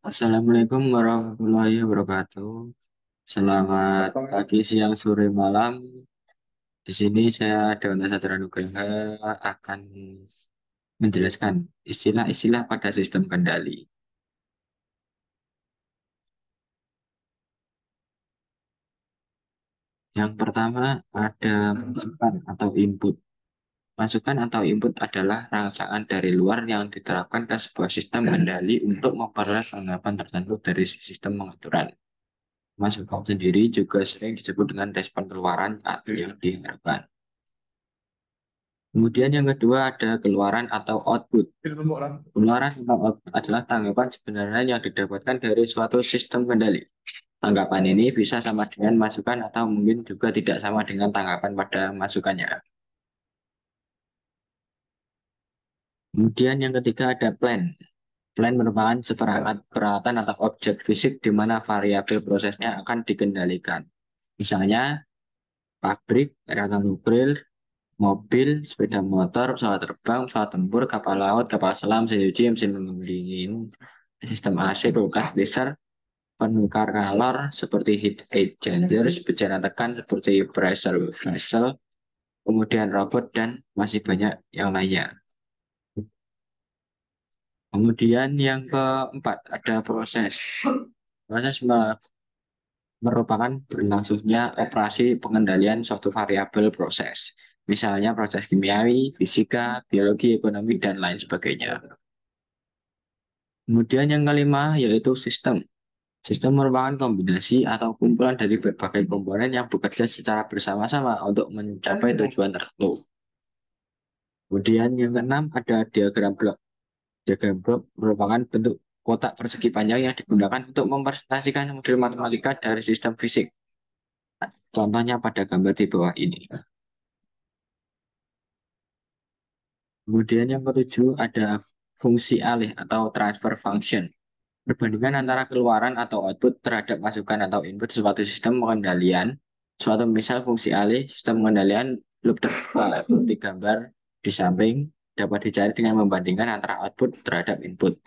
Assalamualaikum warahmatullahi wabarakatuh. Selamat pagi, siang, sore, malam. Di sini saya Dona Satria Nugraha akan menjelaskan istilah-istilah pada sistem kendali. Yang pertama ada masukan atau input. Masukan atau input adalah rangsangan dari luar yang diterapkan ke sebuah sistem kendali untuk memperoleh tanggapan tertentu dari sistem pengaturan. Masukan sendiri juga sering disebut dengan respon keluaran atau yang diharapkan. Kemudian yang kedua ada keluaran atau output. Keluaran atau output adalah tanggapan sebenarnya yang didapatkan dari suatu sistem kendali. Tanggapan ini bisa sama dengan masukan atau mungkin juga tidak sama dengan tanggapan pada masukannya. Kemudian yang ketiga ada plan. Plan merupakan seperangkat peralatan atau objek fisik di mana variabel prosesnya akan dikendalikan. Misalnya pabrik, kereta nuklir, mobil, sepeda motor, pesawat terbang, pesawat tempur, kapal laut, kapal selam, mesin cuci, mesin pendingin, sistem AC, kulkas, freezer, penukar kalor seperti heat exchangers, bejana tekan seperti pressure vessel, kemudian robot, dan masih banyak yang lainnya. Kemudian yang keempat ada proses. Proses merupakan berlangsungnya operasi pengendalian suatu variabel proses. Misalnya proses kimiawi, fisika, biologi, ekonomi, dan lain sebagainya. Kemudian yang kelima yaitu sistem. Sistem merupakan kombinasi atau kumpulan dari berbagai komponen yang bekerja secara bersama-sama untuk mencapai tujuan tertentu. Kemudian yang keenam ada diagram blok. Diagram blok merupakan bentuk kotak persegi panjang yang digunakan untuk mempresentasikan model matematika dari sistem fisik. Contohnya pada gambar di bawah ini. Kemudian yang ketujuh ada fungsi alih atau transfer function. Perbandingan antara keluaran atau output terhadap masukan atau input suatu sistem pengendalian. Suatu misal fungsi alih sistem pengendalian loop terbuka seperti gambar di samping dapat dicari dengan membandingkan antara output terhadap input.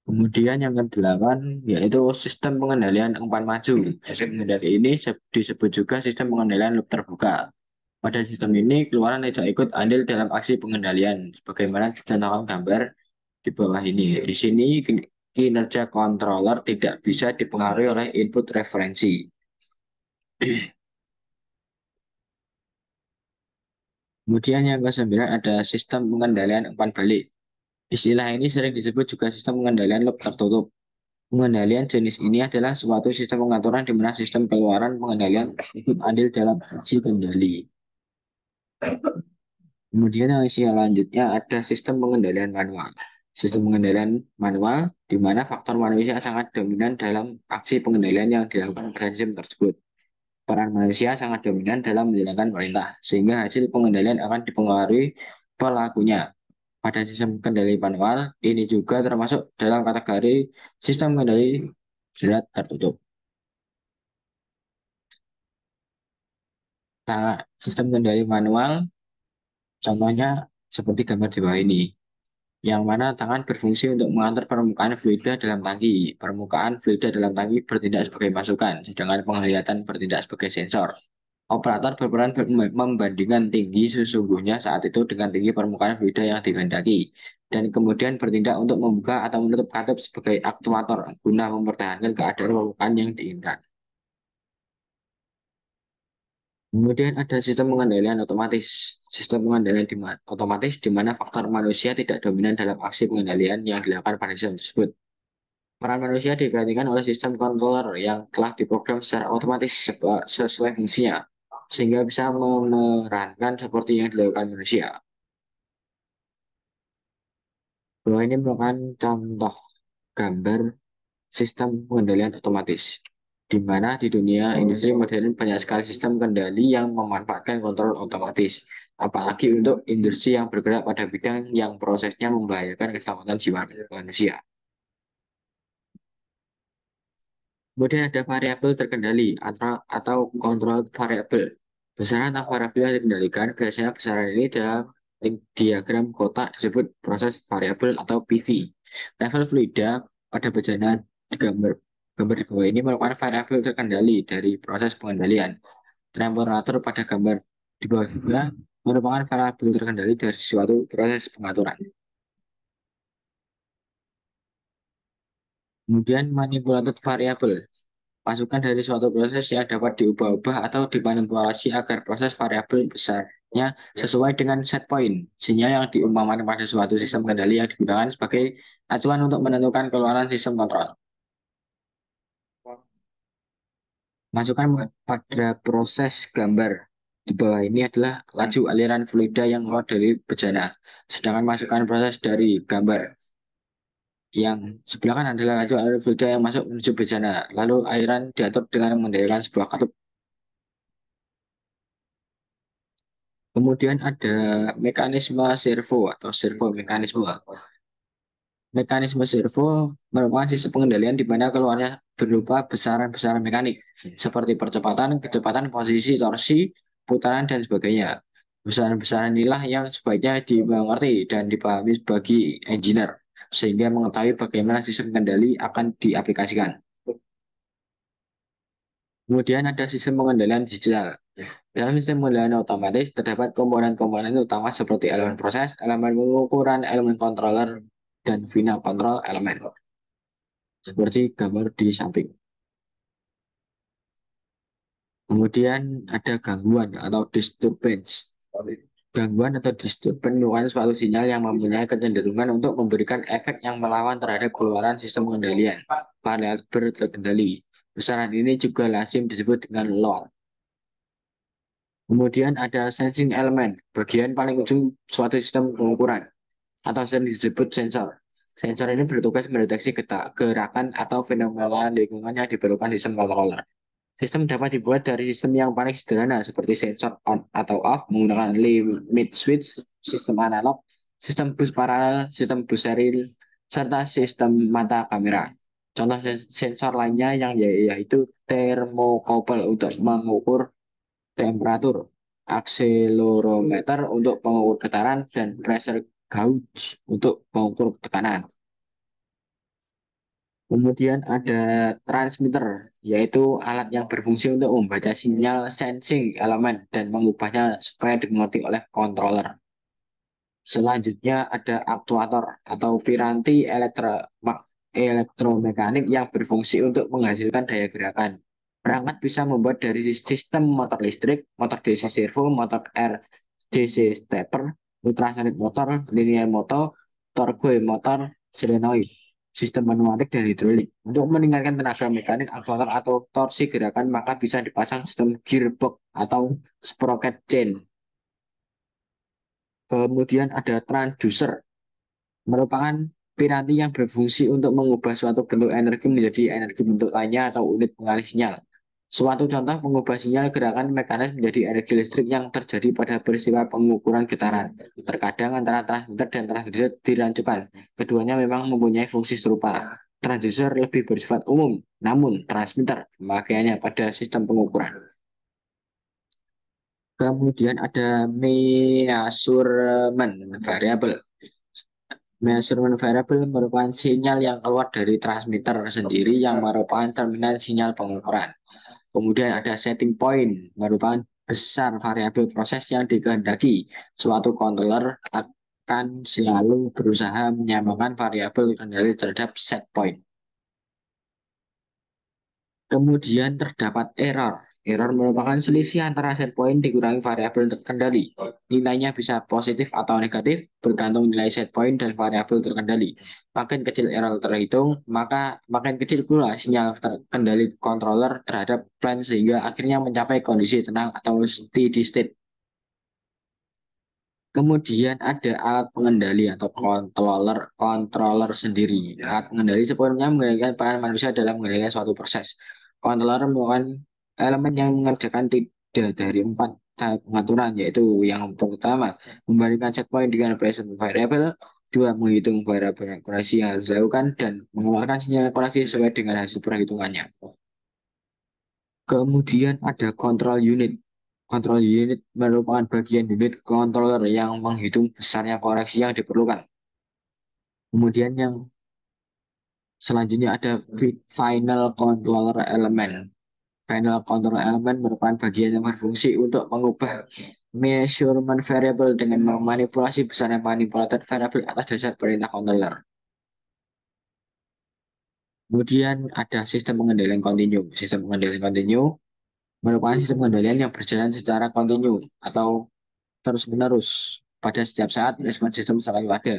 Kemudian yang kedelapan yaitu sistem pengendalian umpan maju. Sistem pengendali ini disebut juga sistem pengendalian loop terbuka. Pada sistem ini, keluaran tidak ikut andil dalam aksi pengendalian, sebagaimana dicontohkan gambar di bawah ini. Di sini, kinerja controller tidak bisa dipengaruhi oleh input referensi. Kemudian yang kesembilan ada sistem pengendalian umpan balik. Istilah ini sering disebut juga sistem pengendalian loop tertutup. Pengendalian jenis ini adalah suatu sistem pengaturan di mana sistem keluaran pengendalian ikut andil dalam aksi kendali. Kemudian yang selanjutnya ada sistem pengendalian manual. Sistem pengendalian manual di mana faktor manusia sangat dominan dalam aksi pengendalian yang dilakukan pada sistem tersebut. Peran manusia sangat dominan dalam menjalankan perintah, sehingga hasil pengendalian akan dipengaruhi pelakunya. Pada sistem kendali manual, ini juga termasuk dalam kategori sistem kendali jerat tertutup. Nah, sistem kendali manual, contohnya seperti gambar di bawah ini, yang mana tangan berfungsi untuk mengantar permukaan fluida dalam tangki. Permukaan fluida dalam tangki bertindak sebagai masukan, sedangkan penglihatan bertindak sebagai sensor. Operator berperan membandingkan tinggi sesungguhnya saat itu dengan tinggi permukaan fluida yang dikehendaki, dan kemudian bertindak untuk membuka atau menutup katup sebagai aktuator guna mempertahankan keadaan permukaan yang diinginkan. Kemudian ada sistem pengendalian otomatis. Sistem pengendalian otomatis di mana faktor manusia tidak dominan dalam aksi pengendalian yang dilakukan pada sistem tersebut. Peran manusia digantikan oleh sistem controller yang telah diprogram secara otomatis sesuai fungsinya, sehingga bisa memerankan seperti yang dilakukan manusia. Bahwa ini merupakan contoh gambar sistem pengendalian otomatis, di mana di dunia industri modern banyak sekali sistem kendali yang memanfaatkan kontrol otomatis, apalagi untuk industri yang bergerak pada bidang yang prosesnya membahayakan keselamatan jiwa manusia. Kemudian ada variabel terkendali atau kontrol variabel. Besaran atau variabel yang dikendalikan, biasanya besaran ini dalam diagram kotak disebut proses variabel atau PV. Level fluida pada bejana gambar gambar di bawah ini merupakan variabel terkendali dari proses pengendalian. Temperatur pada gambar di bawah juga merupakan variabel terkendali dari suatu proses pengaturan. Kemudian manipulator variabel. Masukan dari suatu proses yang dapat diubah-ubah atau dimanipulasi agar proses variabel besarnya sesuai dengan set point. Sinyal yang diumpamakan pada suatu sistem kendali yang digunakan sebagai acuan untuk menentukan keluaran sistem kontrol. Masukan pada proses gambar di bawah ini adalah laju aliran fluida yang keluar dari bejana. Sedangkan masukan proses dari gambar yang sebelah kan adalah laju aliran fluida yang masuk menuju bejana. Lalu aliran diatur dengan menggunakan sebuah katup. Kemudian ada mekanisme servo atau servo mekanisme. Mekanisme servo merupakan sistem pengendalian di mana keluarnya berupa besaran-besaran mekanik seperti percepatan, kecepatan, posisi, torsi, putaran, dan sebagainya. Besaran-besaran inilah yang sebaiknya dimengerti dan dipahami bagi engineer sehingga mengetahui bagaimana sistem kendali akan diaplikasikan. Kemudian ada sistem pengendalian digital. Dalam sistem pengendalian otomatis terdapat komponen-komponen utama seperti elemen proses, elemen pengukuran, elemen controller, dan final control elemen. Seperti gambar di samping. Kemudian ada gangguan atau disturbance. Gangguan atau disturbance merupakan suatu sinyal yang mempunyai kecenderungan untuk memberikan efek yang melawan terhadap keluaran sistem pengendalian. Variabel terkendali. Besaran ini juga lazim disebut dengan load. Kemudian ada sensing element, bagian paling ujung suatu sistem pengukuran atau yang disebut sensor. Sensor ini bertugas mendeteksi gerakan atau fenomena lingkungan yang diperlukan sistem controller. Sistem dapat dibuat dari sistem yang paling sederhana seperti sensor on atau off menggunakan limit switch, sistem analog, sistem bus paralel, sistem bus serial, serta sistem mata kamera. Contoh sensor lainnya yang yaitu thermocouple untuk mengukur temperatur, akselerometer untuk pengukur getaran, dan pressure gauge untuk pengukur tekanan. Kemudian ada transmitter, yaitu alat yang berfungsi untuk membaca sinyal sensing elemen dan mengubahnya supaya dimengerti oleh controller. Selanjutnya ada aktuator atau piranti elektromekanik yang berfungsi untuk menghasilkan daya gerakan. Perangkat bisa membuat dari sistem motor listrik, motor DC servo, motor DC stepper, ultrasonic motor, linear motor, turbo motor, solenoid, sistem pneumatik dan hidrolik. Untuk meningkatkan tenaga mekanik aktuator atau torsi gerakan, maka bisa dipasang sistem gearbox atau sprocket chain. Kemudian ada transducer, merupakan piranti yang berfungsi untuk mengubah suatu bentuk energi menjadi energi bentuk lainnya atau unit pengalih sinyal. Suatu contoh pengubah sinyal gerakan mekanis menjadi energi listrik yang terjadi pada peristiwa pengukuran getaran. Terkadang antara transmitter dan transducer dirancukan. Keduanya memang mempunyai fungsi serupa. Transducer lebih bersifat umum, namun transmitter pemakaiannya pada sistem pengukuran. Kemudian ada measurement variable. Measurement variable merupakan sinyal yang keluar dari transmitter sendiri yang merupakan terminal sinyal pengukuran. Kemudian ada setting point, merupakan besar variabel proses yang dikehendaki. Suatu controller akan selalu berusaha menyamakan variabel kendali terhadap set point. Kemudian terdapat error. Error merupakan selisih antara set point dikurangi variabel terkendali. Nilainya bisa positif atau negatif, bergantung nilai set point dan variabel terkendali. Makin kecil error terhitung, maka makin kecil pula sinyal terkendali controller terhadap plan sehingga akhirnya mencapai kondisi tenang atau steady state. Kemudian ada alat pengendali atau controller sendiri. Alat pengendali sepenuhnya mengendalikan peran manusia dalam mengendalikan suatu proses. Controller merupakan elemen yang mengerjakan tiga dari empat tahap pengaturan, yaitu yang pertama, membandingkan set point dengan present variable, dua, menghitung variabel koreksi yang harus dilakukan, dan mengeluarkan sinyal koreksi sesuai dengan hasil perhitungannya. Kemudian ada control unit. Control unit merupakan bagian unit controller yang menghitung besarnya koreksi yang diperlukan. Kemudian yang selanjutnya ada final controller element. Final control element merupakan bagian yang berfungsi untuk mengubah measurement variable dengan memanipulasi besarnya manipulated variable atas dasar perintah controller. Kemudian ada sistem pengendalian kontinu. Sistem pengendalian kontinu merupakan sistem pengendalian yang berjalan secara kontinu atau terus-menerus. Pada setiap saat, respon sistem selalu ada.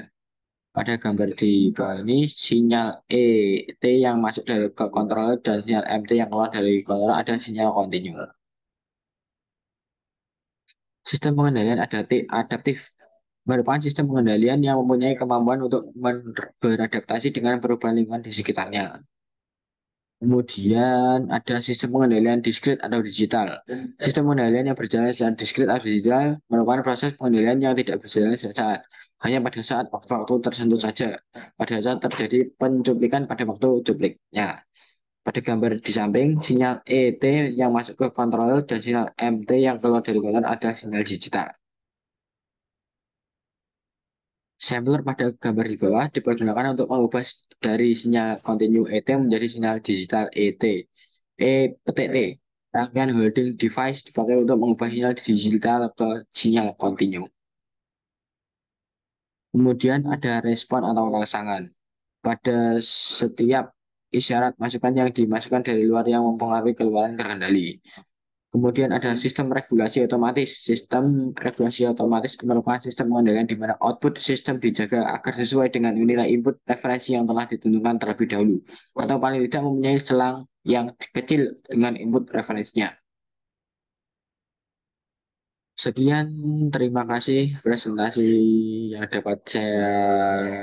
Pada gambar di bawah ini, sinyal ET yang masuk dari ke controller dan sinyal MT yang keluar dari controller ada sinyal kontinu. Sistem pengendalian adaptif merupakan sistem pengendalian yang mempunyai kemampuan untuk beradaptasi dengan perubahan lingkungan di sekitarnya. Kemudian ada sistem pengendalian diskrit atau digital. Sistem pengendalian yang berjalan secara diskrit atau digital merupakan proses pengendalian yang tidak berjalan setiap saat. Hanya pada saat waktu-waktu tertentu saja. Pada saat terjadi pencuplikan pada waktu cupliknya. Pada gambar di samping, sinyal ET yang masuk ke controller dan sinyal MT yang keluar dari controller ada sinyal digital. Sampler pada gambar di bawah dipergunakan untuk mengubah dari sinyal continue ET menjadi sinyal digital ET. T. Rangkaian holding device dipakai untuk mengubah sinyal digital ke sinyal continue. Kemudian ada respon atau rangsangan. Pada setiap isyarat masukan yang dimasukkan dari luar yang mempengaruhi keluaran terkendali. Kemudian ada sistem regulasi otomatis. Sistem regulasi otomatis merupakan sistem pengendalian di mana output sistem dijaga agar sesuai dengan nilai input referensi yang telah ditentukan terlebih dahulu. Atau paling tidak mempunyai selang yang kecil dengan input referensinya. Sekian, terima kasih presentasi yang dapat saya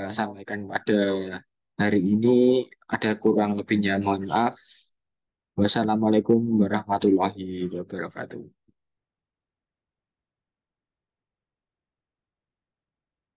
sampaikan pada hari ini. Ada kurang lebihnya, mohon maaf. Wassalamualaikum warahmatullahi wabarakatuh.